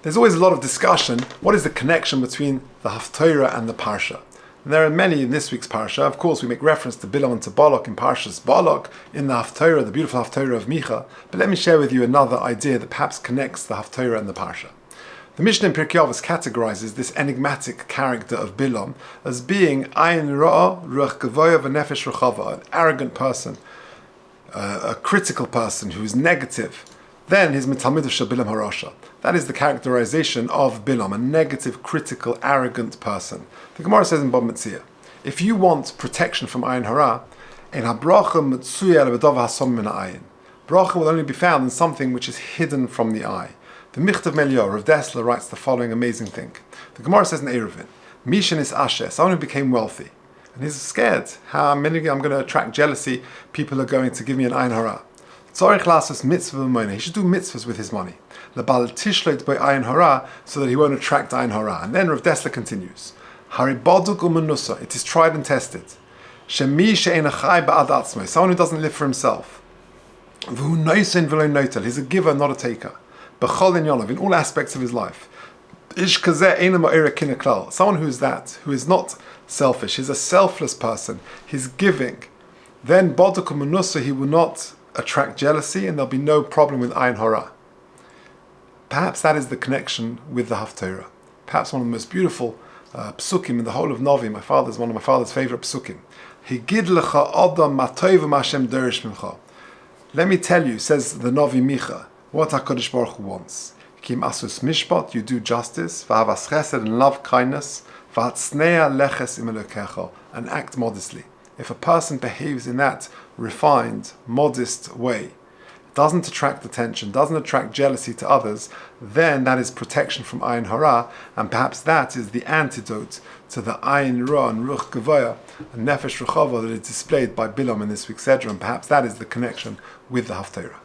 There's always a lot of discussion. What is the connection between the Haftorah and the Parsha? And there are many in this week's Parsha. Of course, we make reference to Bilam and to Balak in Parsha's Balak, in the Haftorah, the beautiful Haftorah of Micha. But let me share with you another idea that perhaps connects the Haftorah and the Parsha. The Mishnah in Pirkei Avos categorizes this enigmatic character of Bilam as being Ayin Ruach Gavoya v'Nefesh Rechava, an arrogant person, a critical person who is negative. Then his Mitalmidav Shel Bilam Harasha. That is the characterization of Bilam, a negative, critical, arrogant person. The Gemara says in Bab Metzia, if you want protection from Ayin Hora, in habracha mitzuya lebadav hasom min ha'ayin. Bracha will only be found in something which is hidden from the eye. The Michtav Melior of Dessler writes the following amazing thing. The Gemara says in Eruvin, Mishan is Asher, someone who became wealthy. And he's scared. How many I'm going to attract jealousy, people are going to give me an Ayin Hora. Tzorich lasos mitzvah b'moneh. He should do mitzvahs with his money. Lebal tishleit by Ayin Hora, so that he won't attract Ayin Hora. And then Rav Dessler continues, Haribaduk u'menusa. It is tried and tested. Shemi she'ein achai ba'ad atzmo. Someone who doesn't live for himself. V'hu noisin v'lo noitel. He's a giver, not a taker. B'chol in yolav, in all aspects of his life. Ish kazeh eina ma'ira kina klal. Someone who is that, who is not selfish. He's a selfless person. He's giving. Then baduk u'menusa, he will not attract jealousy, and there'll be no problem with Ayin Hora. Perhaps that is the connection with the Haftorah. Perhaps one of the most beautiful psukim in the whole of Novi. One of my father's favorite psukim. Higid lecha adam matov v'mashem derish mincha. Let me tell you, says the Novi Micha, what HaKadosh Baruch Hu wants. Kim asus mishpat, you do justice, v'havas chesed, and love kindness, v'hatzneya leches im Elokecha, and act modestly. If a person behaves in that refined, modest way, doesn't attract attention, doesn't attract jealousy to others, then that is protection from Ayin Hora, and perhaps that is the antidote to the Ayin Ra and Ruach Gavoya and Nefesh Rechava that is displayed by Bilam in this week's Sedra, and perhaps that is the connection with the Haftorah.